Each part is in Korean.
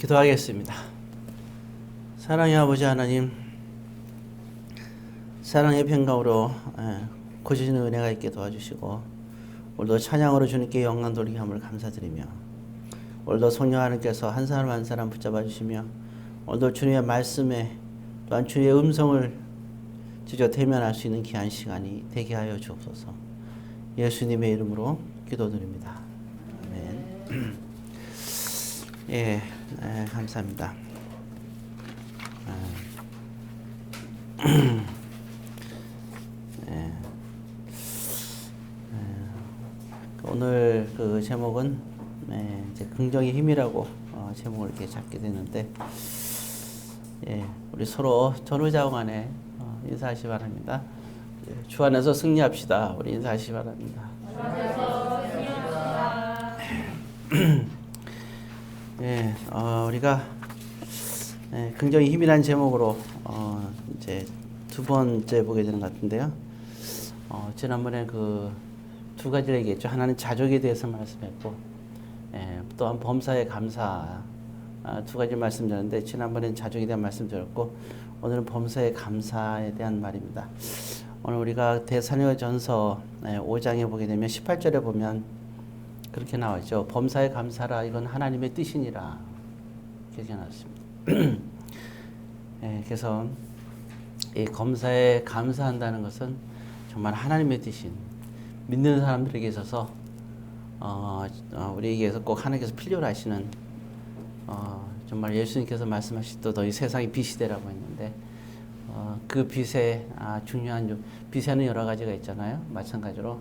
기도하겠습니다. 사랑의 아버지 하나님, 사랑의 평강으로 고지는 은혜가 있게 도와주시고 오늘도 찬양으로 주님께 영광 돌리게 함을 감사드리며 오늘도 성령 하나님께서 한 사람 한 사람 붙잡아 주시며 오늘도 주님의 말씀에 또한 주의 음성을 직접 대면할 수 있는 귀한 시간이 되게 하여 주옵소서. 예수님의 이름으로 기도드립니다. 아멘. 감사합니다. 오늘 그 제목은 이제 긍정의 힘이라고 제목을 이렇게 잡게 되는데, 우리 서로 전후좌우 간에 인사하시 바랍니다. 주 안에서 승리합시다. 우리 인사하시 바랍니다. 우리가 긍정의 힘이라는 제목으로 이제 두 번째 보게 되는 것 같은데요. 지난번에 그 두 가지를 얘기했죠. 하나는 자족에 대해서 말씀했고, 또한 범사에 감사, 두 가지 말씀드렸는데 지난번에는 자족에 대한 말씀드렸고 오늘은 범사에 감사에 대한 말입니다. 오늘 우리가 데살로니가전서 5장에 보게 되면 18절에 보면 그렇게 나와있죠. 범사에 감사라, 이건 하나님의 뜻이니라. 그렇게 나왔습니다. 그래서 이 검사에 감사한다는 것은 정말 하나님의 뜻인, 믿는 사람들에게 있어서 우리에게서 꼭 하나님께서 필요로 하시는, 정말 예수님께서 말씀하실 때 이 세상이 빛이 되라고 했는데 그 빛에 중요한, 빛에는 여러 가지가 있잖아요. 마찬가지로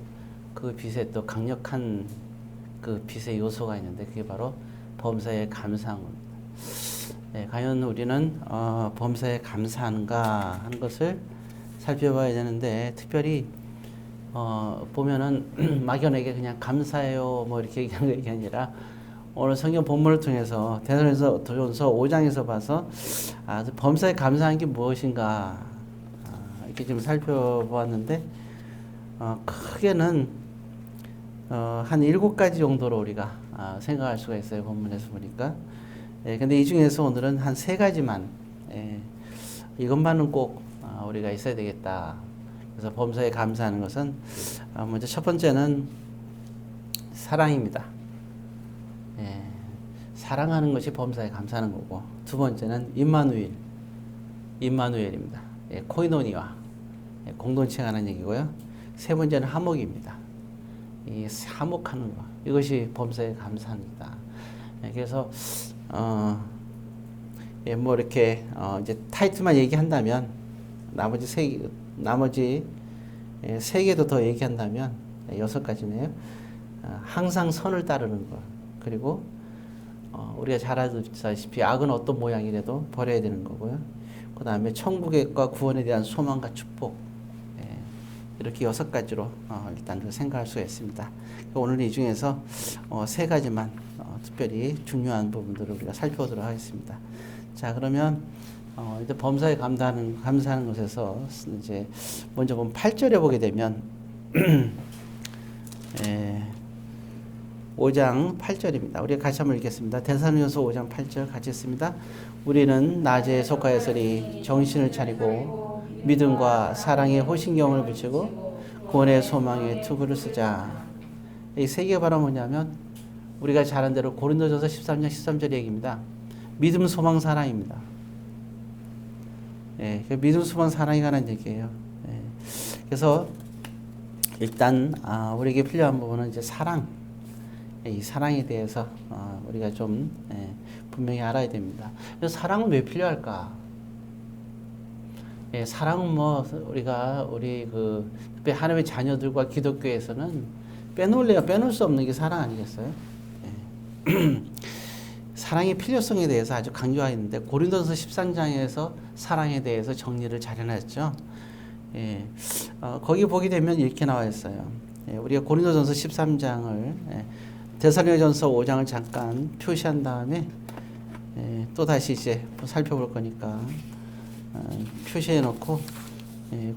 그 빛에 또 강력한 그 빛의 요소가 있는데 그게 바로 범사에 감사한 겁니다. 과연 우리는 범사에 감사하는가 하는 것을 살펴봐야 되는데, 특별히 보면은 막연하게 그냥 감사해요 뭐 이렇게 얘기하는 게 아니라 오늘 성경 본문을 통해서 데살로니가전서 5장에서 봐서 범사에 감사한 게 무엇인가 이렇게 좀 살펴보았는데, 크게는 한 7가지 정도로 우리가 생각할 수가 있어요. 본문에서 보니까. 근데 이 중에서 오늘은 한 3가지만, 이것만은 꼭 우리가 있어야 되겠다. 그래서 범사에 감사하는 것은 먼저 첫 번째는 사랑입니다. 사랑하는 것이 범사에 감사하는 거고, 두 번째는 임마누엘입니다. 코이노니와 공동체가 하는 얘기고요. 세 번째는 화목입니다. 이 화목하는 것, 이것이 범사에 감사합니다. 그래서 뭐 이렇게 이제 타이틀만 얘기한다면 나머지 세 개도 더 얘기한다면 6가지네요. 항상 선을 따르는 것, 그리고 우리가 잘 알다시피 악은 어떤 모양이라도 버려야 되는 거고요. 그 다음에 천국과 구원에 대한 소망과 축복, 이렇게 6가지로 일단 생각할 수가 있습니다. 오늘 이 중에서 3가지만 특별히 중요한 부분들을 우리가 살펴보도록 하겠습니다. 자, 그러면 이제 범사에 감사하는 것에서 이제 먼저 보면 8절에 보게 되면 5장 8절입니다. 우리가 같이 한번 읽겠습니다. 데살로니가전서 5장 8절 같이 읽습니다. 우리는 낮에 속하였으니 정신을 차리고 믿음과 사랑의 호신경을 붙이고 구원의 소망의 투구를 쓰자. 이 세 개가 바로 뭐냐면 우리가 잘 아는 대로 고린도전서 13장 13절 얘기입니다. 믿음, 소망, 사랑입니다. 믿음, 소망, 사랑이 관한 얘기예요. 그래서 일단 우리에게 필요한 부분은 이제 사랑. 이 사랑에 대해서 우리가 좀 분명히 알아야 됩니다. 그래서 사랑은 왜 필요할까? 사랑은 뭐 우리 그 특히 하나님의 자녀들과 기독교에서는 빼놓을 수 없는 게 사랑 아니겠어요? 사랑의 필요성에 대해서 아주 강조하였는데 고린도전서 13장에서 사랑에 대해서 정리를 잘 해놨죠. 거기 보게 되면 이렇게 나와 있어요. 우리가 고린도전서 13장을 데살로니가전서 5장을 잠깐 표시한 다음에 또 다시 이제 살펴볼 거니까 표시해 놓고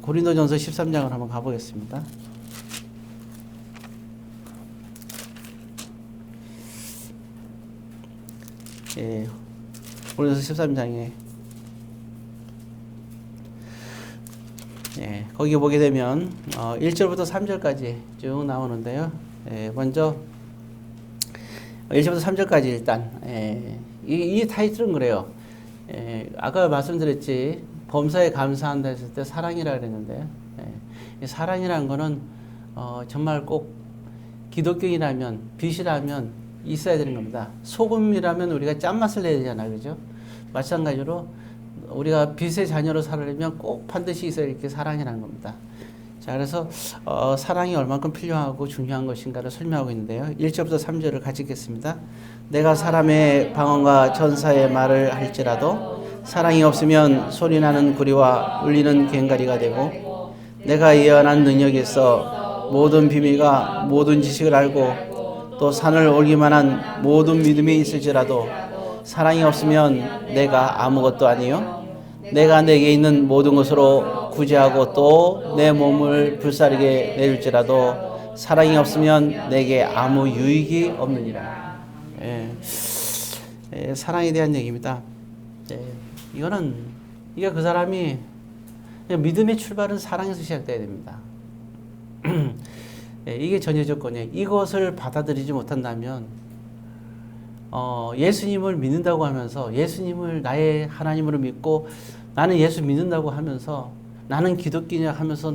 고린도전서 13장을 한번 가보겠습니다. 고린도서 13장에 예, 거기 보게 되면 1절부터 3절까지 쭉 나오는데요. 먼저 1절부터 3절까지 일단 이 타이틀은 그래요. 아까 말씀드렸지, 범사에 감사한다 했을 때 사랑이라 그랬는데, 이 사랑이라는 거는 정말 꼭 기독교인이라면, 빛이라면 있어야 되는 겁니다. 소금이라면 우리가 짠맛을 내야 되잖아요, 그죠? 마찬가지로 우리가 빛의 자녀로 살려면 꼭 반드시 있어야 이렇게 사랑이라는 겁니다. 자, 그래서 사랑이 얼만큼 필요하고 중요한 것인가를 설명하고 있는데요. 1절부터 3절을 같이 읽겠습니다. 내가 사람의 방언과 전사의 말을 할지라도 사랑이 없으면 소리나는 구리와 울리는 꽹과리가 되고, 내가 예언한 능력이 있어 모든 비밀과 모든 지식을 알고 또 산을 올기만 한 모든 믿음이 있을지라도 사랑이 없으면 내가 아무것도 아니요 내가 내게 있는 모든 것으로 구제하고 또 내 몸을 불사르게 내줄지라도 사랑이 없으면 내게 아무 유익이 없느니라. 사랑에 대한 얘기입니다. 이게 그 사람이 믿음의 출발은 사랑에서 시작돼야 됩니다. 이게 전제 조건이에요. 이것을 받아들이지 못한다면 예수님을 믿는다고 하면서, 예수님을 나의 하나님으로 믿고 나는 예수 믿는다고 하면서, 나는 기독교냐 하면서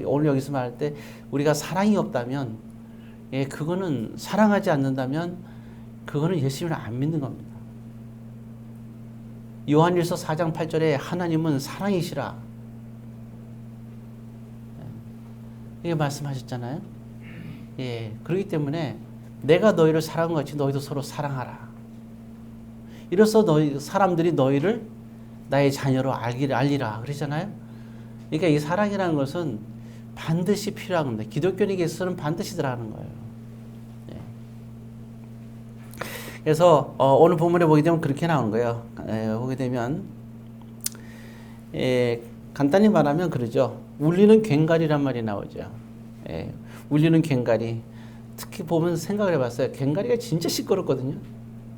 오늘 여기서 말할 때 우리가 사랑이 없다면, 그거는 사랑하지 않는다면 그거는 예수님을 안 믿는 겁니다. 요한일서 4장 8절에 하나님은 사랑이시라, 이게 말씀하셨잖아요. 그렇기 때문에 내가 너희를 사랑한 것 같이 너희도 서로 사랑하라. 이로써 사람들이 너희를 나의 자녀로 알리라 그러잖아요. 그러니까 이 사랑이라는 것은 반드시 필요한 겁니다. 기독교인에게서는 반드시 들어가는 거예요. 그래서 오늘 본문에 보게 되면 그렇게 나오는 거예요. 보게 되면 간단히 말하면 그러죠. 울리는 꽹과리란 말이 나오죠. 울리는 꽹과리. 특히 보면 생각을 해봤어요. 꽹과리가 진짜 시끄럽거든요.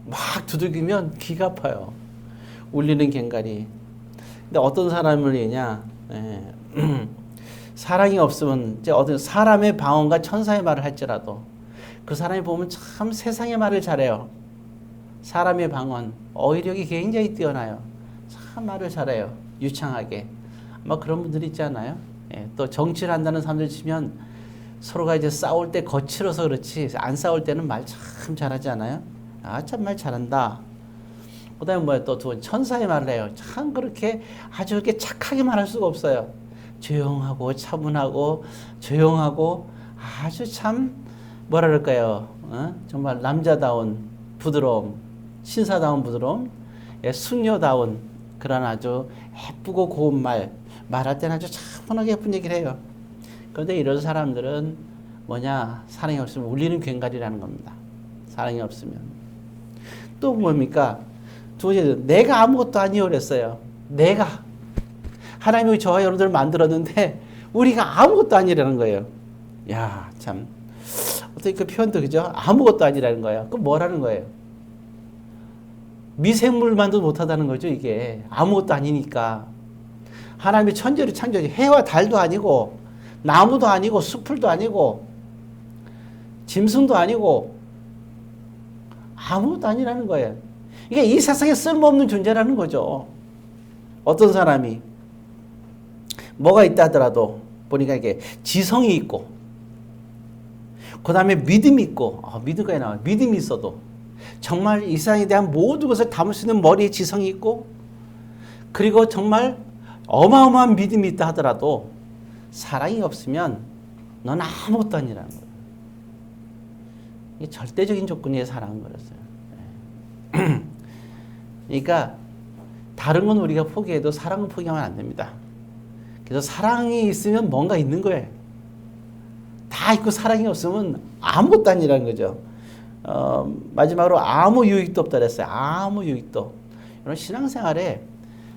막 두들기면 귀가 아파요. 울리는 꽹과리. 근데 어떤 사람을 얘냐? 사랑이 없으면 이제 어떤 사람의 방언과 천사의 말을 할지라도 그 사람이 보면 참 세상의 말을 잘해요. 사람의 방언, 어휘력이 굉장히 뛰어나요. 참 말을 잘해요. 유창하게. 아마 그런 분들이 있지 않아요? 또 정치를 한다는 사람들 치면 서로가 이제 싸울 때 거칠어서 그렇지, 안 싸울 때는 말 참 잘하지 않아요? 참 말 잘한다. 그 다음에 뭐야, 또 천사의 말을 해요. 참 그렇게 아주 이렇게 착하게 말할 수가 없어요. 조용하고 차분하고 조용하고 아주 참 뭐라 그럴까요? 정말 남자다운 부드러움, 신사다운 부드러움, 숙녀다운 그런 아주 예쁘고 고운 말할 때는 아주 차분하게 예쁜 얘기를 해요. 그런데 이런 사람들은 뭐냐? 사랑이 없으면 울리는 꽹과리라는 겁니다. 사랑이 없으면. 또 뭡니까? 두 번째, 내가 아무것도 아니요 그랬어요. 내가. 하나님이 저와 여러분들을 만들었는데 우리가 아무것도 아니라는 거예요. 야, 참. 어떻게 그 표현도 그죠? 아무것도 아니라는 거예요. 그럼 뭐라는 거예요? 미생물만도 못하다는 거죠, 이게. 아무것도 아니니까. 하나님이 천지를 창조해. 해와 달도 아니고, 나무도 아니고, 숲풀도 아니고, 짐승도 아니고, 아무것도 아니라는 거예요. 이게 이 세상에 쓸모없는 존재라는 거죠. 어떤 사람이 뭐가 있다 하더라도 보니까 이게 지성이 있고, 그 다음에 믿음이 있고, 믿음까지 나와요. 믿음이 있어도 정말 이 세상에 대한 모든 것을 담을 수 있는 머리에 지성이 있고, 그리고 정말 어마어마한 믿음이 있다 하더라도 사랑이 없으면 넌 아무것도 아니라는 거예요. 이게 절대적인 조건이에요, 사랑은 그랬어요. 그러니까 다른 건 우리가 포기해도 사랑은 포기하면 안 됩니다. 그래서 사랑이 있으면 뭔가 있는 거예요. 다 있고 사랑이 없으면 아무것도 아니라는 거죠. 마지막으로 아무 유익도 없다 그랬어요. 아무 유익도. 여러분, 신앙생활에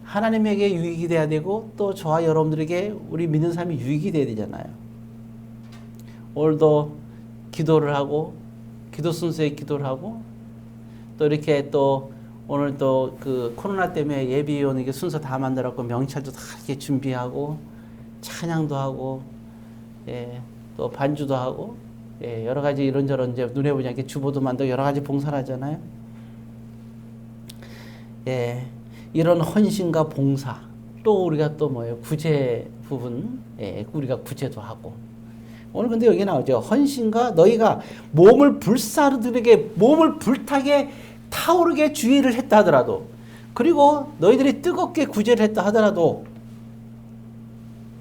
하나님에게 유익이 돼야 되고 또 저와 여러분들에게 우리 믿는 사람이 유익이 돼야 되잖아요. 오늘도 기도를 하고 기도 순서에 기도를 하고 또 이렇게 또 오늘 또 그 코로나 때문에 예비원 이게 순서 다 만들었고 명찰도 다 이렇게 준비하고 찬양도 하고 예, 또 반주도 하고 예, 여러 가지 이런저런 이제 눈에 보지 않게 주보도 만들고 여러 가지 봉사를 하잖아요. 예, 이런 헌신과 봉사 또 우리가 또 뭐예요? 구제 부분 예, 우리가 구제도 하고 오늘 근데 여기 나오죠. 헌신과 너희가 몸을 불사르들에게 몸을 불타게 타오르게 주의를 했다 하더라도 그리고 너희들이 뜨겁게 구제를 했다 하더라도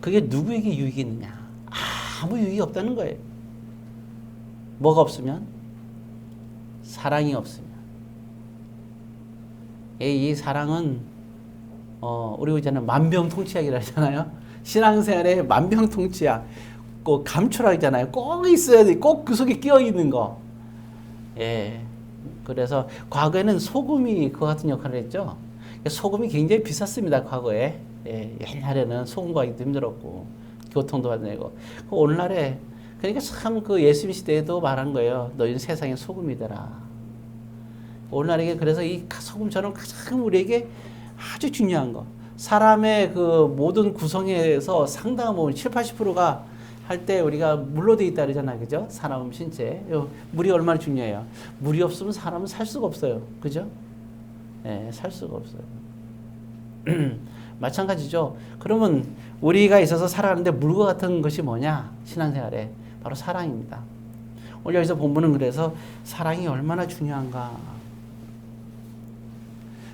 그게 누구에게 유익이 있느냐? 아무 유익이 없다는 거예요. 뭐가 없으면? 사랑이 없으면. 이 사랑은 우리 이제는 만병통치약이라 하잖아요. 신앙생활에 만병통치약 꼭 감초라잖아요. 꼭 있어야 돼. 꼭 그 속에 끼어 있는 거. 예. 그래서 과거에는 소금이 그 같은 역할을 했죠. 소금이 굉장히 비쌌습니다. 과거에. 예. 옛날에는 소금 구하기도 힘들었고 교통도 안 되고. 오늘날에 그러니까 참 그 예수님 시대에도 말한 거예요. 너희는 세상의 소금이더라. 오늘날에 그래서 이 소금처럼 가장 우리에게 아주 중요한 거. 사람의 그 모든 구성에서 상당한 부분 70~80%가 할 때 우리가 물로 돼 있다 그러잖아요. 그죠? 사람 신체. 물이 얼마나 중요해요. 물이 없으면 사람은 살 수가 없어요. 그죠? 예, 살 수가 없어요. 마찬가지죠. 그러면 우리가 있어서 살아가는데 물과 같은 것이 뭐냐? 신앙생활에. 바로 사랑입니다. 오늘 여기서 본문은 그래서 사랑이 얼마나 중요한가.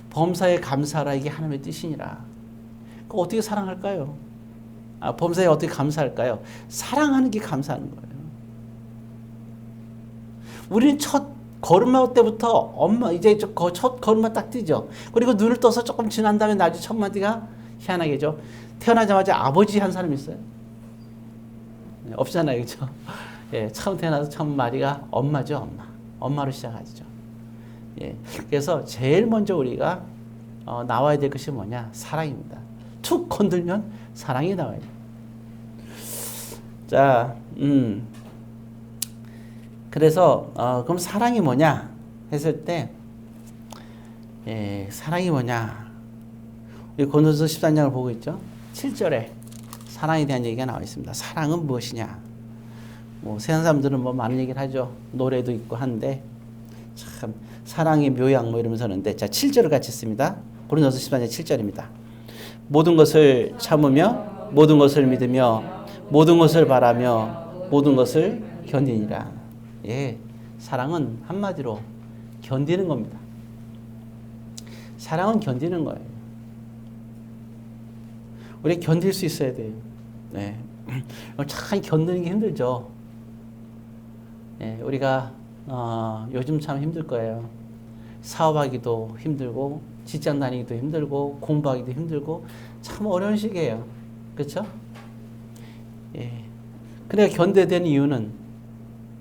범사에 감사하라 이게 하나님의 뜻이니라. 그럼 어떻게 사랑할까요? 범사에 어떻게 감사할까요? 사랑하는 게 감사하는 거예요. 우리는 첫 걸음마 때부터 엄마 이제 첫 걸음마 딱 뛰죠. 그리고 눈을 떠서 조금 지난 다음에 나중에 첫 마디가 희한하게죠. 태어나자마자 아버지 한 사람 있어요? 네, 없잖아요, 그렇죠? 예, 처음 태어나서 첫 마디가 엄마죠, 엄마. 엄마로 시작하죠. 예, 그래서 제일 먼저 우리가 나와야 될 것이 뭐냐? 사랑입니다. 툭 건들면 사랑이 나와요. 자, 그래서 그럼 사랑이 뭐냐 했을 때, 예, 사랑이 뭐냐? 우리 고린도서 13장을 보고 있죠. 7절에 사랑에 대한 얘기가 나와 있습니다. 사랑은 무엇이냐? 뭐 세상 사람들은 뭐 많은 얘기를 하죠. 노래도 있고 한데 참 사랑의 묘약 뭐 이러면서 하는데 자 7절을 같이 씁니다. 고린도서 13장 7절입니다. 모든 것을 참으며 모든 것을 믿으며 모든 것을 바라며 모든 것을 견디니라. 예, 사랑은 한마디로 견디는 겁니다. 사랑은 견디는 거예요. 우리 견딜 수 있어야 돼요. 네. 참 견디는 게 힘들죠. 네, 우리가 요즘 참 힘들 거예요. 사업하기도 힘들고 직장 다니기도 힘들고 공부하기도 힘들고 참 어려운 시기예요. 그렇죠? 예. 그래 견뎌야 되는 이유는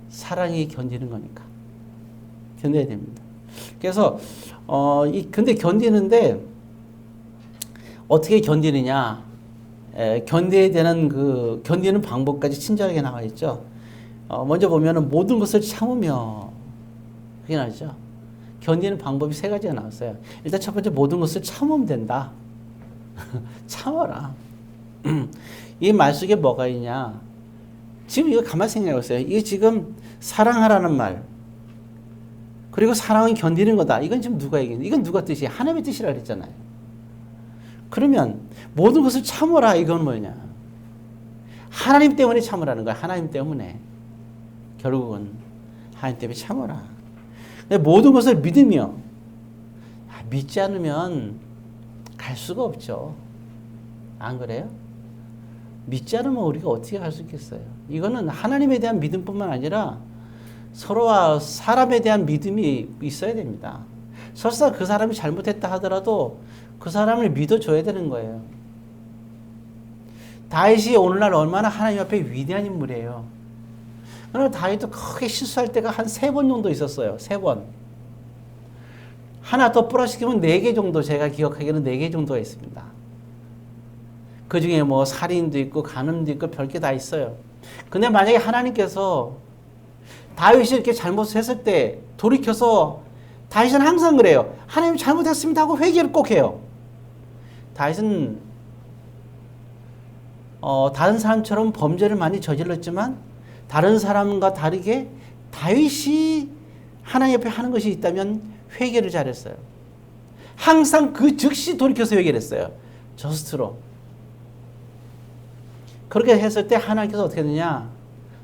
사랑이 견디는 거니까 견뎌야 됩니다. 그래서 근데 견디는데 어떻게 견디느냐? 견뎌야 되는 그 견디는 방법까지 친절하게 나와 있죠. 먼저 보면은 모든 것을 참으며 그게 나오죠. 견디는 방법이 세 가지가 나왔어요. 일단 첫 번째 모든 것을 참으면 된다. 참아라. 이 말 속에 뭐가 있냐? 지금 이거 가만히 생각해 보세요. 이게 지금 사랑하라는 말 그리고 사랑은 견디는 거다. 이건 지금 누가 얘기했는데 이건 누가 뜻이야? 하나님의 뜻이라 그랬잖아요. 그러면 모든 것을 참으라 이건 뭐냐? 하나님 때문에 참으라는 거야. 하나님 때문에. 결국은 하나님 때문에 참으라. 근데 모든 것을 믿으며 믿지 않으면 갈 수가 없죠. 안 그래요? 믿지 않으면 우리가 어떻게 갈 수 있겠어요? 이거는 하나님에 대한 믿음뿐만 아니라 서로와 사람에 대한 믿음이 있어야 됩니다. 설사 그 사람이 잘못했다 하더라도 그 사람을 믿어줘야 되는 거예요. 다윗이 오늘날 얼마나 하나님 앞에 위대한 인물이에요. 그러나 다윗도 크게 실수할 때가 한 3번 정도 있었어요. 3번. 하나 더 플러스시키면 4개 정도 제가 기억하기에는 4개 정도가 있습니다. 그 중에 뭐 살인도 있고 간음도 있고 별게 다 있어요. 근데 만약에 하나님께서 다윗이 이렇게 잘못했을 때 돌이켜서 다윗은 항상 그래요. 하나님 잘못했습니다 하고 회개를 꼭 해요. 다윗은 다른 사람처럼 범죄를 많이 저질렀지만 다른 사람과 다르게 다윗이 하나님 옆에 하는 것이 있다면 회개를 잘했어요. 항상 그 즉시 돌이켜서 회개를 했어요. 저스트로. 그렇게 했을 때 하나님께서 어떻게 했느냐?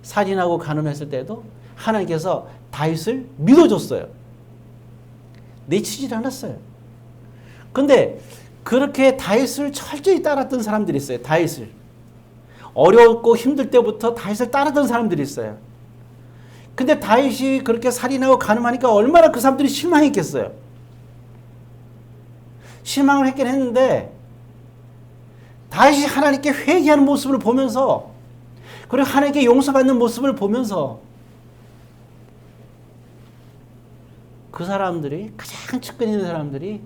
살인하고 간음했을 때도 하나님께서 다윗을 믿어줬어요. 내치질 않았어요. 근데 그렇게 다윗을 철저히 따랐던 사람들이 있어요. 다윗을. 어렵고 힘들 때부터 다윗을 따랐던 사람들이 있어요. 근데 다윗이 그렇게 살인하고 간음하니까 얼마나 그 사람들이 실망했겠어요. 실망을 했긴 했는데 다윗이 하나님께 회개하는 모습을 보면서 그리고 하나님께 용서받는 모습을 보면서 그 사람들이 가장 측근에 있는 사람들이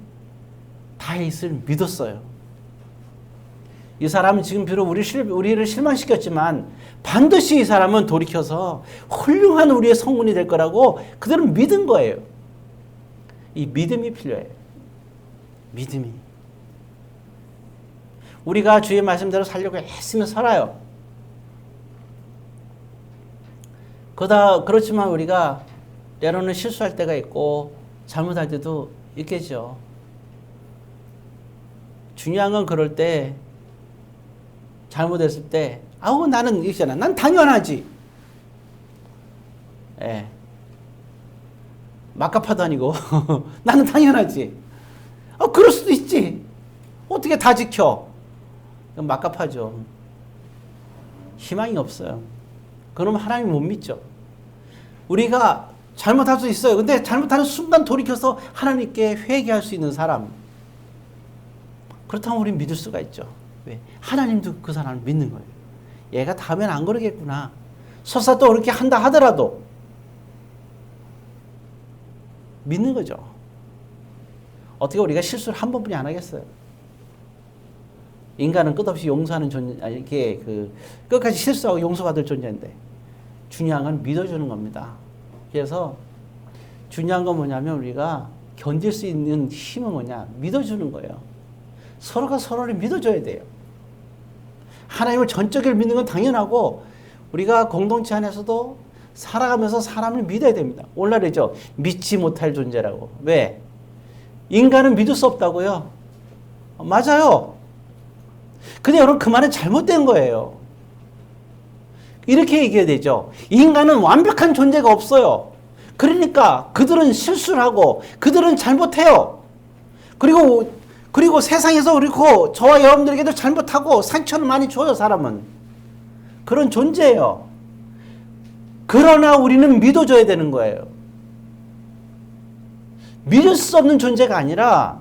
다윗을 믿었어요. 이 사람은 지금 비록 우리를 실망시켰지만 반드시 이 사람은 돌이켜서 훌륭한 우리의 성군이 될 거라고 그들은 믿은 거예요. 이 믿음이 필요해요. 믿음이. 우리가 주의 말씀대로 살려고 애쓰며 살아요. 그렇지만 우리가 때로는 실수할 때가 있고 잘못할 때도 있겠죠. 중요한 건 그럴 때 잘못했을 때 나는 있잖아. 난 당연하지. 예. 막가파도 아니고 나는 당연하지. 그럴 수도 있지. 어떻게 다 지켜? 그럼 막가파죠. 희망이 없어요. 그러면 하나님 못 믿죠. 우리가 잘못할 수 있어요. 근데 잘못하는 순간 돌이켜서 하나님께 회개할 수 있는 사람. 그렇다면 우리는 믿을 수가 있죠. 왜? 하나님도 그 사람을 믿는 거예요. 얘가 다음엔 안 그러겠구나. 설사 또 그렇게 한다 하더라도 믿는 거죠. 어떻게 우리가 실수를 한 번뿐이 안 하겠어요? 인간은 끝없이 용서하는 존재, 이게 끝까지 실수하고 용서받을 존재인데 중요한 건 믿어주는 겁니다. 그래서 중요한 건 뭐냐면 우리가 견딜 수 있는 힘은 뭐냐? 믿어주는 거예요. 서로가 서로를 믿어줘야 돼요. 하나님을 전적으로 믿는 건 당연하고 우리가 공동체 안에서도 살아가면서 사람을 믿어야 됩니다. 오늘날 그러죠. 믿지 못할 존재라고. 왜? 인간은 믿을 수 없다고요? 맞아요. 근데 여러분 그 말은 잘못된 거예요. 이렇게 얘기해야 되죠. 인간은 완벽한 존재가 없어요. 그러니까 그들은 실수를 하고 그들은 잘못해요. 그리고 세상에서 그리고 저와 여러분들에게도 잘못하고 상처를 많이 줘요. 사람은. 그런 존재예요. 그러나 우리는 믿어줘야 되는 거예요. 믿을 수 없는 존재가 아니라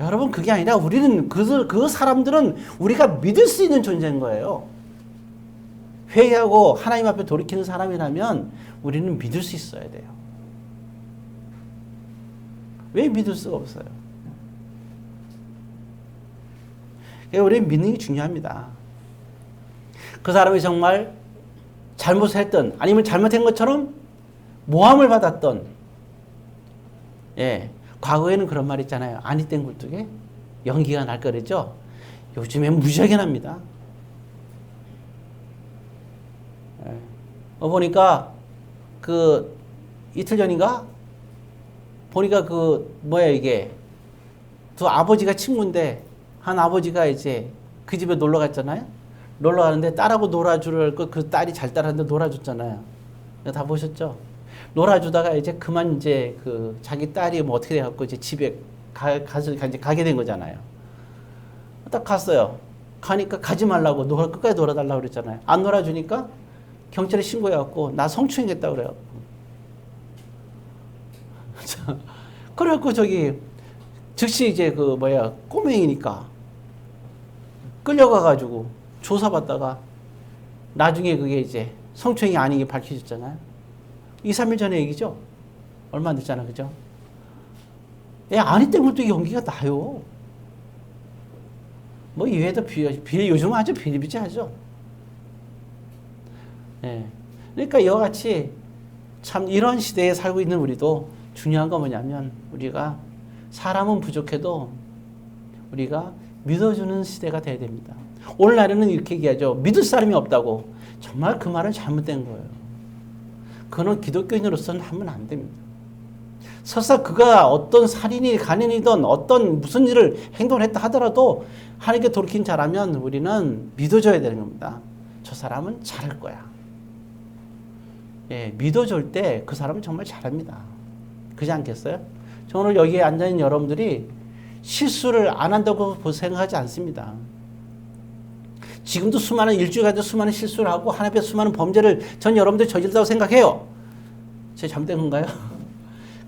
여러분 그게 아니라 우리는 그 사람들은 우리가 믿을 수 있는 존재인 거예요. 회개하고 하나님 앞에 돌이키는 사람이라면 우리는 믿을 수 있어야 돼요. 왜 믿을 수가 없어요? 우리는 믿는 게 중요합니다. 그 사람이 정말 잘못을 했던 아니면 잘못한 것처럼 모함을 받았던 과거에는 그런 말 있잖아요. 아니 땐 굴뚝에 연기가 날 거랬죠. 요즘엔 무지하게 납니다. 보니까 이틀 전인가 보니까 이게 두 아버지가 친구인데 한 아버지가 이제 그 집에 놀러 갔잖아요. 놀러 가는데 딸하고 놀아줄 그 딸이 잘 따라하는데 놀아줬잖아요. 다 보셨죠? 놀아주다가 이제 그만 이제 자기 딸이 뭐 어떻게 돼갖고 이제 집에 가게 된 거잖아요. 딱 갔어요. 가니까 가지 말라고 끝까지 놀아달라고 그랬잖아요. 안 놀아주니까 경찰에 신고해갖고 나 성추행했다고 그래요. 그래갖고 즉시 이제 꼬맹이니까 끌려가가지고 조사받다가 나중에 그게 이제 성추행이 아닌 게 밝혀졌잖아요. 2, 3일 전에 얘기죠? 얼마 안 됐잖아, 그죠? 아니 때문에 연기가 나요. 이외에도 요즘 아주 비일비재하죠. 그러니까 이와 같이 참 이런 시대에 살고 있는 우리도 중요한 건 뭐냐면 우리가 사람은 부족해도 우리가 믿어주는 시대가 돼야 됩니다. 오늘날에는 이렇게 얘기하죠. 믿을 사람이 없다고. 정말 그 말은 잘못된 거예요. 그거는 기독교인으로서는 하면 안 됩니다. 설사 그가 어떤 살인이 간인이든 어떤 무슨 일을 행동을 했다 하더라도 하나님께 돌이킨 자라면 우리는 믿어줘야 되는 겁니다. 저 사람은 잘할 거야. 예, 믿어줄 때 그 사람은 정말 잘합니다. 그렇지 않겠어요? 저 오늘 여기에 앉아있는 여러분들이 실수를 안 한다고 생각하지 않습니다. 지금도 수많은 일주일 가지고 수많은 실수를 하고 하나님 앞에 수많은 범죄를 전 여러분들이 저지른다고 생각해요. 제 잘못된 건가요?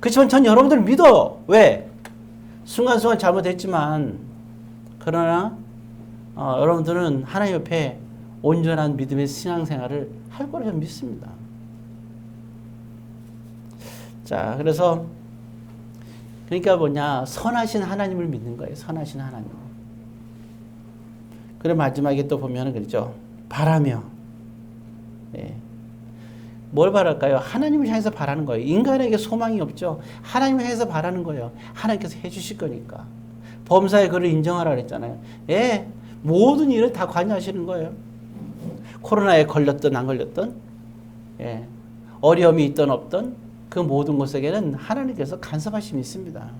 그렇지만 전 여러분들을 믿어요. 왜? 순간순간 잘못했지만 그러나 여러분들은 하나님 옆에 온전한 믿음의 신앙생활을 할 거라고 저는 믿습니다. 자, 그래서 그러니까 뭐냐, 선하신 하나님을 믿는 거예요. 선하신 하나님. 그리고 마지막에 또 보면 그러죠. 바라며. 예. 뭘 바랄까요? 하나님을 향해서 바라는 거예요. 인간에게 소망이 없죠. 하나님을 향해서 바라는 거예요. 하나님께서 해주실 거니까. 범사에 그를 인정하라 그랬잖아요. 예, 모든 일을 다 관여하시는 거예요. 코로나에 걸렸든 안 걸렸든, 예, 어려움이 있든 없든 그 모든 것에게는 하나님께서 간섭하심이 있습니다.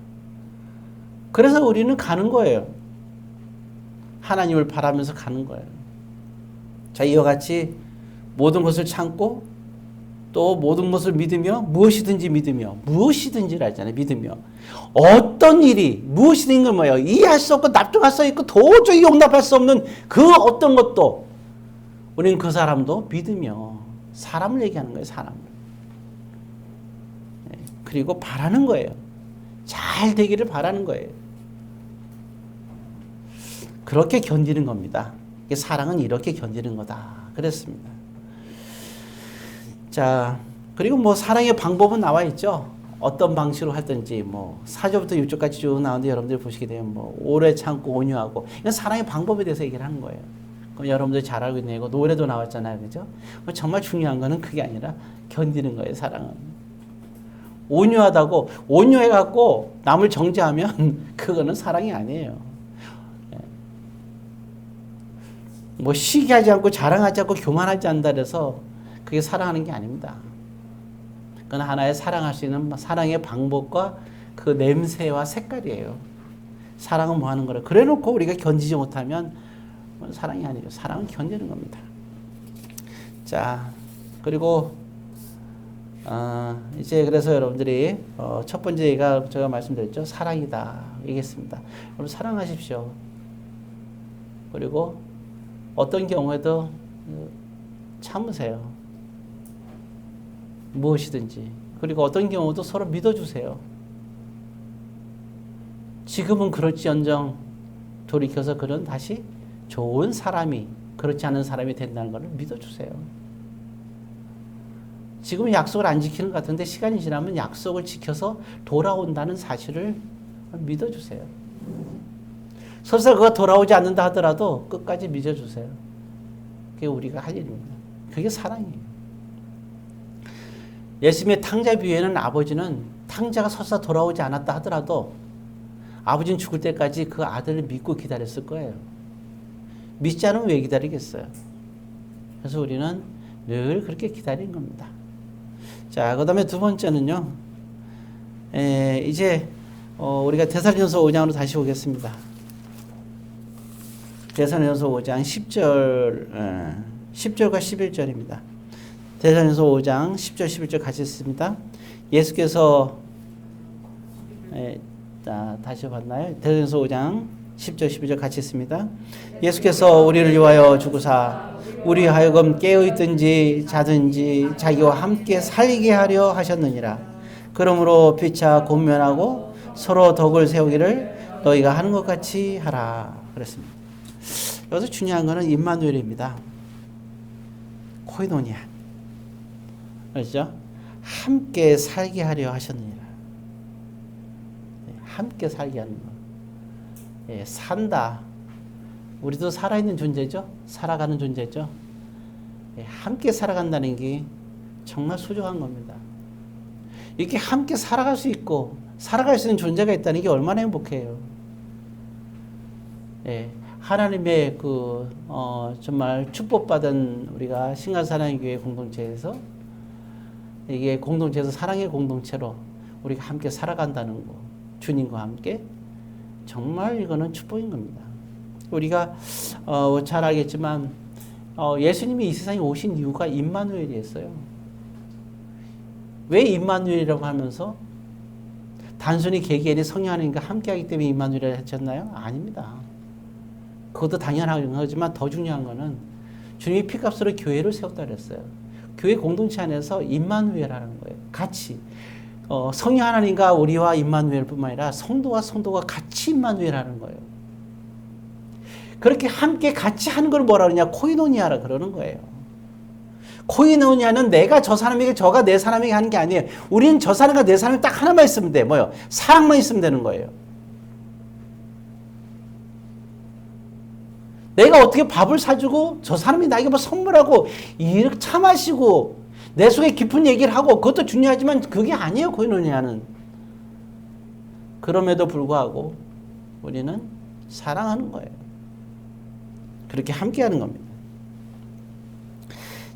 그래서 우리는 가는 거예요. 하나님을 바라면서 가는 거예요. 자, 이와 같이 모든 것을 참고 또 모든 것을 믿으며 무엇이든지 믿으며 무엇이든지라 했잖아요. 믿으며 어떤 일이 무엇이든 건 뭐예요? 이해할 수 없고 납득할 수 있고 도저히 용납할 수 없는 그 어떤 것도 우리는 그 사람도 믿으며 사람을 얘기하는 거예요. 사람을. 그리고 바라는 거예요. 잘 되기를 바라는 거예요. 그렇게 견디는 겁니다. 사랑은 이렇게 견디는 거다. 그랬습니다. 자, 그리고 뭐 사랑의 방법은 나와 있죠. 어떤 방식으로 하든지 뭐 4절부터 6절까지 쭉 나오는데 여러분들이 보시게 되면 뭐 오래 참고 온유하고 이건 사랑의 방법에 대해서 얘기를 하는 거예요. 그럼 여러분들이 잘 알고 있는 거 노래도 나왔잖아요. 그죠? 정말 중요한 거는 그게 아니라 견디는 거예요. 사랑은. 온유하다고 온유해갖고 남을 정죄하면 그거는 사랑이 아니에요. 뭐 시기하지 않고 자랑하지 않고 교만하지 않는다 그래서 그게 사랑하는 게 아닙니다. 그건 하나의 사랑할 수 있는 사랑의 방법과 그 냄새와 색깔이에요. 사랑은 뭐 하는 거래? 그래 놓고 우리가 견디지 못하면 사랑이 아니죠. 사랑은 견디는 겁니다. 자, 그리고 이제 그래서 여러분들이 첫 번째가 제가 말씀드렸죠. 사랑이다. 얘기했습니다. 여러분 사랑하십시오. 그리고 어떤 경우에도 참으세요. 무엇이든지. 그리고 어떤 경우도 서로 믿어주세요. 지금은 그럴지언정 돌이켜서 그는 다시 좋은 사람이 그렇지 않은 사람이 된다는 것을 믿어주세요. 지금 약속을 안 지키는 것 같은데 시간이 지나면 약속을 지켜서 돌아온다는 사실을 믿어주세요. 설사 그가 돌아오지 않는다 하더라도 끝까지 믿어주세요. 그게 우리가 할 일입니다. 그게 사랑이에요. 예수님의 탕자 비유에는 아버지는 탕자가 설사 돌아오지 않았다 하더라도 아버지는 죽을 때까지 그 아들을 믿고 기다렸을 거예요. 믿지 않으면 왜 기다리겠어요? 그래서 우리는 늘 그렇게 기다리는 겁니다. 자, 그 다음에 두 번째는요. 이제 우리가 데살로니가서 5장으로 다시 오겠습니다. 데살로니가서 5장 10절과 11절입니다. 데살로니가서 5장 10절 11절 같이 읽습니다. 예수께서 다시 봤나요? 데살로니가서 5장 10절 11절 같이 읽습니다. 예수께서 우리를 위하여 죽으사 우리 하여금 깨어있든지 자든지 자기와 함께 살게 하려 하셨느니라. 그러므로 피차 권면하고 서로 덕을 세우기를 너희가 하는 것 같이 하라. 그랬습니다. 여기서 중요한 것은 임마누엘입니다. 코이노니아. 그렇죠? 함께 살게 하려 하셨느니라. 함께 살게 하는 것. 산다. 우리도 살아있는 존재죠. 살아가는 존재죠. 함께 살아간다는 게 정말 소중한 겁니다. 이렇게 함께 살아갈 수 있고 살아갈 수 있는 존재가 있다는 게 얼마나 행복해요. 예, 하나님의 정말 축복받은 우리가 신가사랑교회 공동체에서 이게 공동체에서 사랑의 공동체로 우리가 함께 살아간다는 거, 주님과 함께 정말 이거는 축복인 겁니다. 우리가 잘 알겠지만 예수님이 이 세상에 오신 이유가 임마누엘이었어요. 왜 임마누엘이라고 하면서 단순히 개개인이 성령 하나님과 함께하기 때문에 임마누엘을 하셨나요? 아닙니다. 그것도 당연한 거지만 더 중요한 거는 주님이 피값으로 교회를 세웠다 그랬어요. 교회 공동체 안에서 임마누엘이라는 거예요. 같이 성령 하나님과 우리와 임마누엘뿐만 아니라 성도와 성도가 같이 임마누엘하는 거예요. 그렇게 함께 같이 하는 걸 뭐라 그러냐? 코이노니아라 그러는 거예요. 코이노니아는 내가 저 사람에게 저가 내 사람에게 하는 게 아니에요. 우리는 저 사람과 내 사람이 딱 하나만 있으면 돼. 뭐요? 사랑만 있으면 되는 거예요. 내가 어떻게 밥을 사주고 저 사람이 나에게 뭐 선물하고 이렇게 차 마시고 내 속에 깊은 얘기를 하고 그것도 중요하지만 그게 아니에요. 코이노니아는. 그럼에도 불구하고 우리는 사랑하는 거예요. 그렇게 함께하는 겁니다.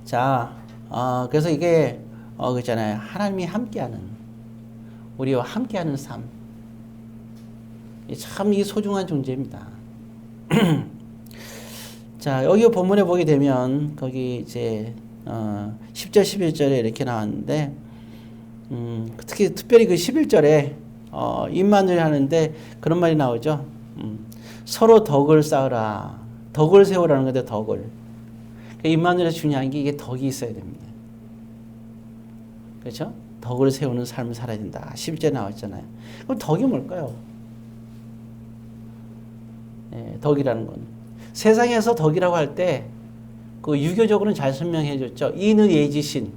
자, 그래서 이게 그렇잖아요. 하나님이 함께하는 우리와 함께하는 삶. 참 이 소중한 존재입니다. 자, 여기 본문에 보게 되면 거기 이제 10절 11절에 이렇게 나왔는데 특별히 그 11절에 임마누엘 하는데 그런 말이 나오죠. 서로 덕을 쌓으라. 덕을 세우라는 건데 덕을. 임마누엘에서 중요한 게 이게 덕이 있어야 됩니다. 그렇죠? 덕을 세우는 삶을 살아야 된다. 11절에 나왔잖아요. 그럼 덕이 뭘까요? 네, 덕이라는 건 세상에서 덕이라고 할 때 그 유교적으로는 잘 설명해 줬죠. 인의 예지신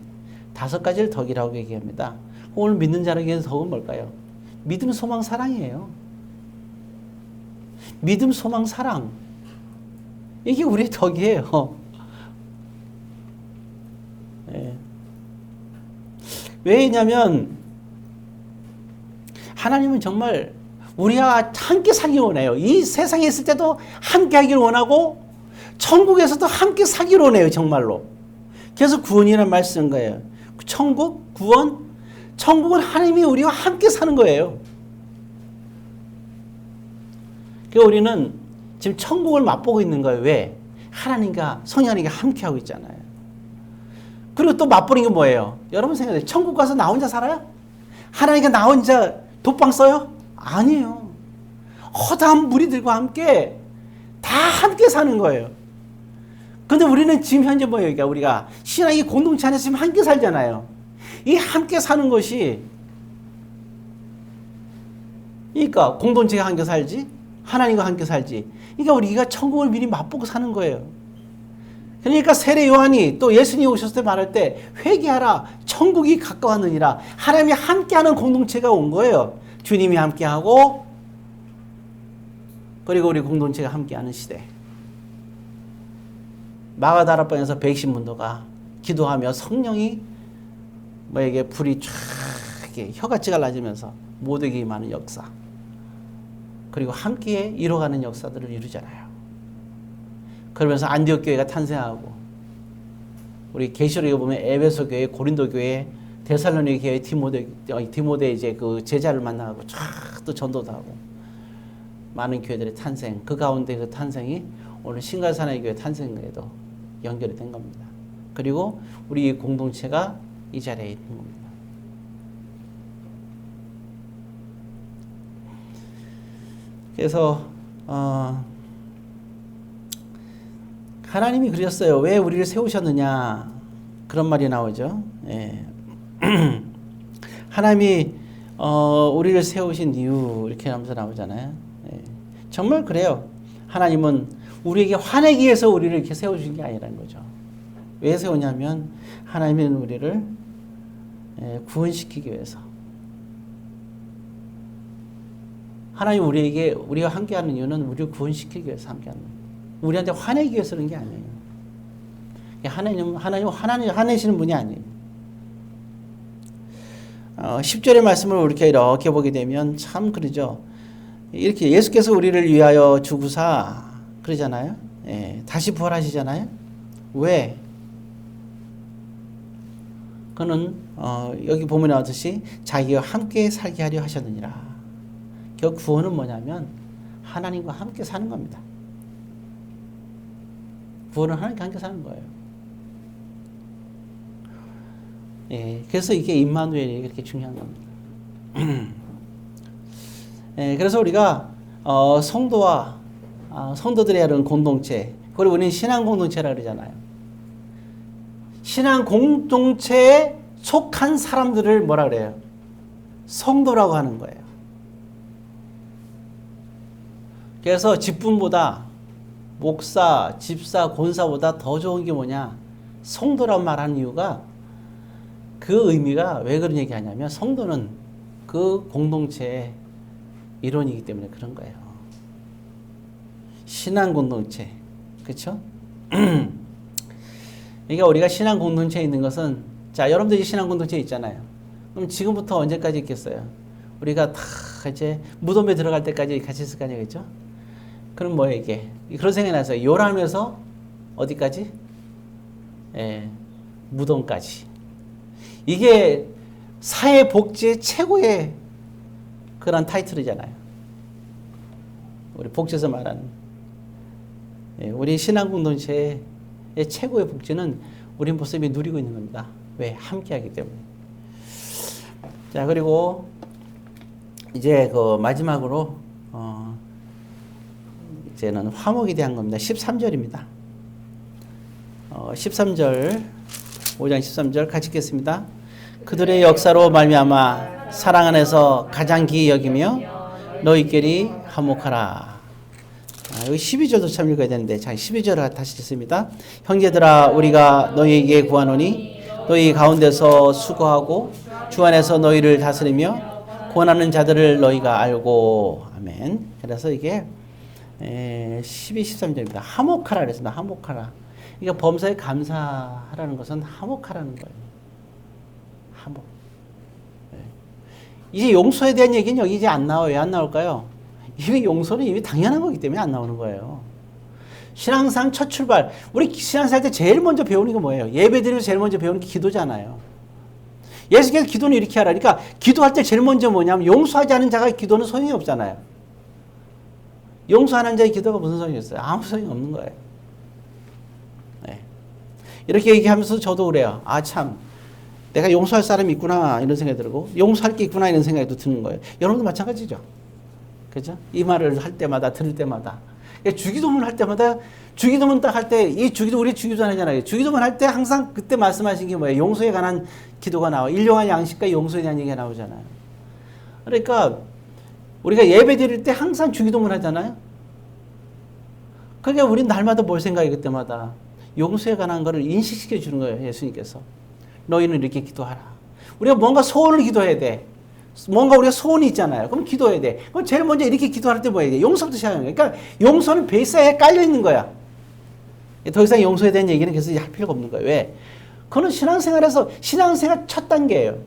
5가지를 덕이라고 얘기합니다. 오늘 믿는 자에게 덕은 뭘까요? 믿음, 소망, 사랑이에요. 믿음, 소망, 사랑. 이게 우리의 덕이에요. 네. 왜냐면 하나님은 정말 우리와 함께 살기 원해요. 이 세상에 있을 때도 함께 하기를 원하고 천국에서도 함께 살기를 원해요. 정말로. 그래서 구원이라는 말 쓰는 거예요. 천국, 구원, 천국은 하나님이 우리와 함께 사는 거예요. 그래서 우리는 지금 천국을 맛보고 있는 거예요. 왜? 하나님과 성령 하나님과 함께 하고 있잖아요. 그리고 또 맛보는 게 뭐예요? 여러분 생각해요. 천국 가서 나 혼자 살아요? 하나님과 나 혼자 독방 써요? 아니에요. 허다한 무리들과 함께 다 함께 사는 거예요. 근데 우리는 지금 현재 뭐예요? 그러니까 우리가 신앙의 공동체 안에서 지금 함께 살잖아요. 이 함께 사는 것이 그러니까 공동체가 함께 살지 하나님과 함께 살지. 그러니까 우리가 천국을 미리 맛보고 사는 거예요. 그러니까 세례 요한이 또 예수님이 오셨을 때 말할 때 회개하라 천국이 가까웠느니라. 하나님이 함께하는 공동체가 온 거예요. 주님이 함께하고 그리고 우리 공동체가 함께하는 시대. 마가다락방에서 백신문도가 기도하며 성령이 뭐에게 불이 쫙 혀같이 갈라지면서 모두에게 임하는 역사. 그리고 함께 이뤄가는 역사들을 이루잖아요. 그러면서 안디옥 교회가 탄생하고 우리 계시록에 보면 에베소 교회, 고린도 교회, 데살로니가 교회, 디모데 이제 그 제자를 만나고 쫙 또 전도도 하고 많은 교회들의 탄생. 그 가운데 그 탄생이 오늘 신갈산의 교회 탄생에도 연결이 된 겁니다. 그리고 우리 공동체가 이 자리에 있는 겁니다. 그래서 하나님이 그러셨어요. 왜 우리를 세우셨느냐 그런 말이 나오죠. 예. 하나님이 우리를 세우신 이유 이렇게 하면서 나오잖아요. 예. 정말 그래요. 하나님은 우리에게 화내기 위해서 우리를 이렇게 세워주신 게 아니라는 거죠. 왜 세우냐면 하나님은 우리를 구원시키기 위해서. 하나님 우리가 함께하는 이유는 우리를 구원시키기 위해서 함께하는 거예요. 우리한테 화내기 위해서 그런 게 아니에요. 하나님 화내시는 분이 아니에요. 10절의 말씀을 이렇게 보게 되면 참 그러죠. 이렇게 예수께서 우리를 위하여 죽으사 그러잖아요. 예, 다시 부활하시잖아요. 왜? 그는 여기 보면 나왔듯이 자기와 함께 살게 하려 하셨느니라. 결국 구원은 뭐냐면 하나님과 함께 사는 겁니다. 구원은 하나님과 함께 사는 거예요. 예, 그래서 이게 임마누엘이 이렇게 중요한 겁니다. 예, 그래서 우리가 성도와 성도들의 이런 공동체, 그리고 우리는 신앙 공동체라 그러잖아요. 신앙 공동체에 속한 사람들을 뭐라 그래요? 성도라고 하는 거예요. 그래서 직분보다 목사, 집사, 권사보다 더 좋은 게 뭐냐? 성도라고 말하는 이유가 그 의미가 왜 그런 얘기 하냐면 성도는 그 공동체의 일원이기 때문에 그런 거예요. 신앙 공동체. 그렇죠? 그러니까 우리가 신앙 공동체에 있는 것은 자, 여러분들이 신앙 공동체에 있잖아요. 그럼 지금부터 언제까지 있겠어요? 우리가 다 이제 무덤에 들어갈 때까지 같이 있을 거 아니겠죠? 그럼 뭐예요, 이게? 그런 생각이 나서요. 요람에서 어디까지? 예, 무덤까지. 이게 사회복지의 최고의 그런 타이틀이잖아요. 우리 복지에서 말하는. 예, 우리 신앙 공동체의 최고의 복지는 우리 모습이 누리고 있는 겁니다. 왜? 함께하기 때문에. 자, 그리고 이제 그 마지막으로 이제는 화목에 대한 겁니다. 13절입니다. 13절, 5장 13절 같이 읽겠습니다. 그들의 역사로 말미암아 사랑 안에서 가장 기이 여기며 너희끼리 화목하라. 여기 12절도 참 읽어야 되는데, 자, 12절 다시 읽습니다. 형제들아, 우리가 너희에게 구하노니 너희 가운데서 수고하고 주 안에서 너희를 다스리며 권하는 자들을 너희가 알고. 아멘. 그래서 이게 12, 13절입니다. 화목하라 그랬습니다. 화목하라. 그러니까 범사에 감사하라는 것은 화목하라는 거예요. 화목. 이제 용서에 대한 얘기는 여기 이제 안 나와요. 왜 안 나올까요? 이미 용서는 이미 당연한 거기 때문에 안 나오는 거예요. 신앙상 첫 출발, 우리 신앙생 할 때 제일 먼저 배우는 게 뭐예요? 예배 드리면서 제일 먼저 배우는 게 기도잖아요. 예수께서 기도는 이렇게 하라. 그러니까 기도할 때 제일 먼저 뭐냐면 용서하지 않은 자가 기도는 소용이 없잖아요. 용서하는 자의 기도가 무슨 소용이 있어요? 아무 소용이 없는 거예요. 네. 이렇게 얘기하면서 저도 그래요. 아, 참, 내가 용서할 사람이 있구나 이런 생각이 들고 용서할 게 있구나 이런 생각도 드는 거예요. 여러분도 마찬가지죠. 그죠? 이 말을 할 때마다 들을 때마다 주기도문 할 때마다 주기도문 딱 할 때 이 주기도 우리 주기도 하잖아요. 주기도문 할 때 항상 그때 말씀하신 게 뭐예요? 용서에 관한 기도가 나와. 일용할 양식과 용서에 대한 얘기가 나오잖아요. 그러니까 우리가 예배 드릴 때 항상 주기도문 하잖아요. 그러니까 우리는 날마다 뭘 생각해 그때마다 용서에 관한 거를 인식시켜 주는 거예요. 예수님께서. 너희는 이렇게 기도하라. 우리가 뭔가 소원을 기도해야 돼. 뭔가 우리가 소원이 있잖아요. 그럼 기도해야 돼. 그럼 제일 먼저 이렇게 기도할 때 뭐 해야 돼? 용서부터 시작하는 거야. 그러니까 용서는 베이스에 깔려 있는 거야. 더 이상 용서에 대한 얘기는 계속 할 필요가 없는 거예요. 왜? 그거는 신앙생활에서 신앙생활 첫 단계예요.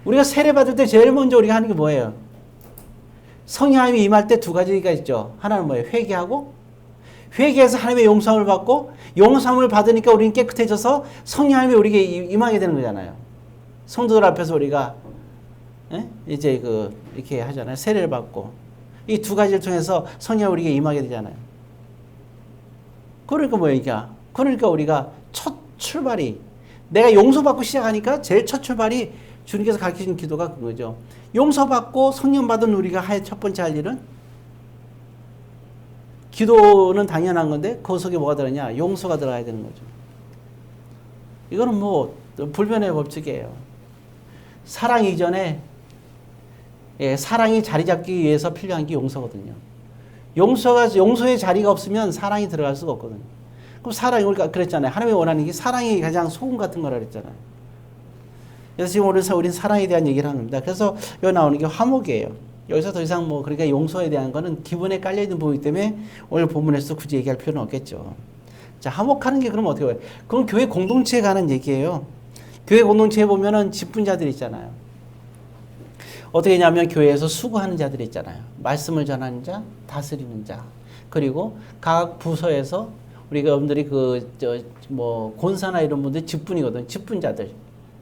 우리가 세례 받을 때 제일 먼저 우리가 하는 게 뭐예요? 성령님이 임할 때 두 가지가 있죠. 하나는 뭐예요? 회개하고 회개해서 하나님의 용서함을 받고 용서함을 받으니까 우리는 깨끗해져서 성령님이 우리에게 임하게 되는 거잖아요. 성도들 앞에서 우리가 이제 이렇게 하잖아요. 세례를 받고 이 두 가지를 통해서 성령이 우리에게 임하게 되잖아요. 그러니까 뭐예요, 이게? 그러니까 우리가 첫 출발이 내가 용서받고 시작하니까 제일 첫 출발이 주님께서 가르치신 기도가 그거죠. 용서받고 성령 받은 우리가 첫 번째 할 일은 기도는 당연한 건데 그 속에 뭐가 들어가냐? 용서가 들어가야 되는 거죠. 이거는 뭐 불변의 법칙이에요. 사랑 이전에 사랑이 자리 잡기 위해서 필요한 게 용서거든요. 용서의 자리가 없으면 사랑이 들어갈 수가 없거든요. 그럼 사랑이 우리가 그랬잖아요. 하나님이 원하는 게 사랑이 가장 소금 같은 거라 그랬잖아요. 그래서 지금 우리는 사랑에 대한 얘기를 하는 겁니다. 그래서 여기 나오는 게 화목이에요. 여기서 더 이상 그러니까 용서에 대한 거는 기본에 깔려 있는 부분이기 때문에 오늘 본문에서 굳이 얘기할 필요는 없겠죠. 자, 화목하는 게 그럼 어떻게 해요? 그건 교회 공동체에 관한 얘기예요. 교회 공동체에 보면은 직분자들이 있잖아요. 어떻게 하냐면 교회에서 수고하는 자들이 있잖아요. 말씀을 전하는 자, 다스리는 자. 그리고 각 부서에서 우리가 여러분들이 권사나 이런 분들이 직분이거든. 직분자들.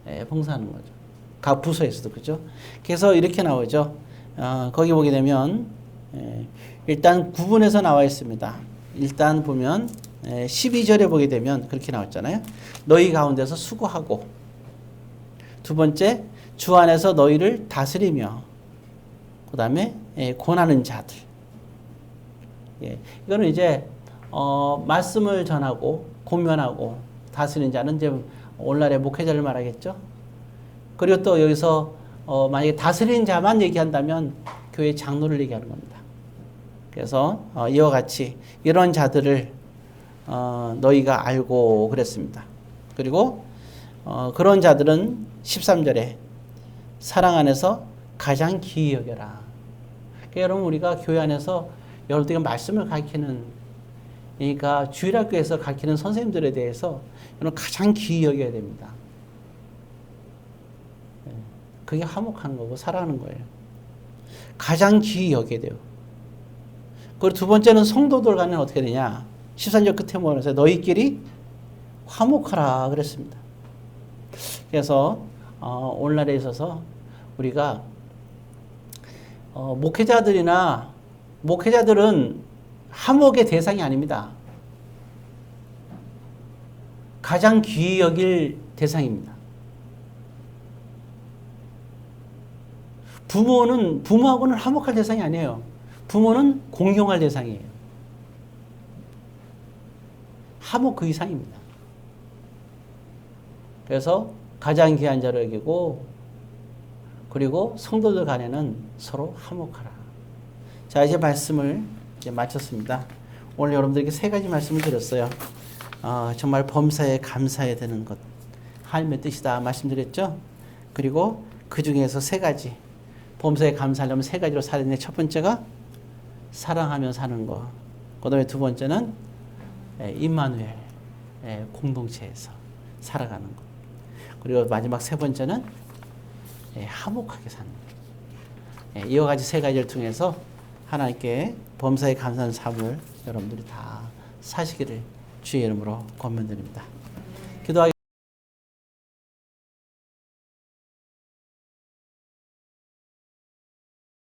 예, 봉사하는 거죠. 각 부서에서도 그죠. 그래서 이렇게 나오죠. 거기 보게 되면 일단 구분해서 나와 있습니다. 일단 보면 12절에 보게 되면 그렇게 나왔잖아요. 너희 가운데서 수고하고, 두 번째 주 안에서 너희를 다스리며, 그 다음에 권하는 자들. 이거는 이제 말씀을 전하고 권면하고 다스리는 자는 이제 오늘날의 목회자를 말하겠죠. 그리고 또 여기서 만약에 다스리는 자만 얘기한다면 교회 장로를 얘기하는 겁니다. 그래서 이와 같이 이런 자들을 너희가 알고 그랬습니다. 그리고 그런 자들은 13절에 사랑 안에서 가장 귀히 여겨라. 그러니까 여러분 우리가 교회 안에서 여러분들에게 말씀을 가르치는, 그러니까 주일학교에서 가르치는 선생님들에 대해서 여러분 가장 귀히 여겨야 됩니다. 그게 화목하는 거고 사랑하는 거예요. 가장 귀히 여겨야 돼요. 그리고 두 번째는 성도들 간에는 어떻게 되냐. 13절 끝에 뭐라서 너희끼리 화목하라 그랬습니다. 그래서 오늘날에 있어서 우리가 목회자들은 화목의 대상이 아닙니다. 가장 귀히 여길 대상입니다. 부모하고는 화목할 대상이 아니에요. 부모는 공경할 대상이에요. 화목 그 이상입니다. 그래서 가장 귀한 자를 여기고, 그리고 성도들 간에는 서로 화목하라. 자, 이제 말씀을 이제 마쳤습니다. 오늘 여러분들에게 세 가지 말씀을 드렸어요. 정말 범사에 감사해야 되는 것, 하나님의 뜻이다 말씀드렸죠. 그리고 그 중에서 세 가지, 범사에 감사하려면 세 가지로 살아야 되는데, 첫 번째가 사랑하며 사는 것, 그 다음에 두 번째는 임마누엘, 공동체에서 살아가는 것, 그리고 마지막 세 번째는 화목하게 사는 것. 이와 같이 세 가지를 통해서 하나님께 범사에 감사하는 삶을 여러분들이 다 사시기를 주의 이름으로 권면드립니다. 기도하겠습니다.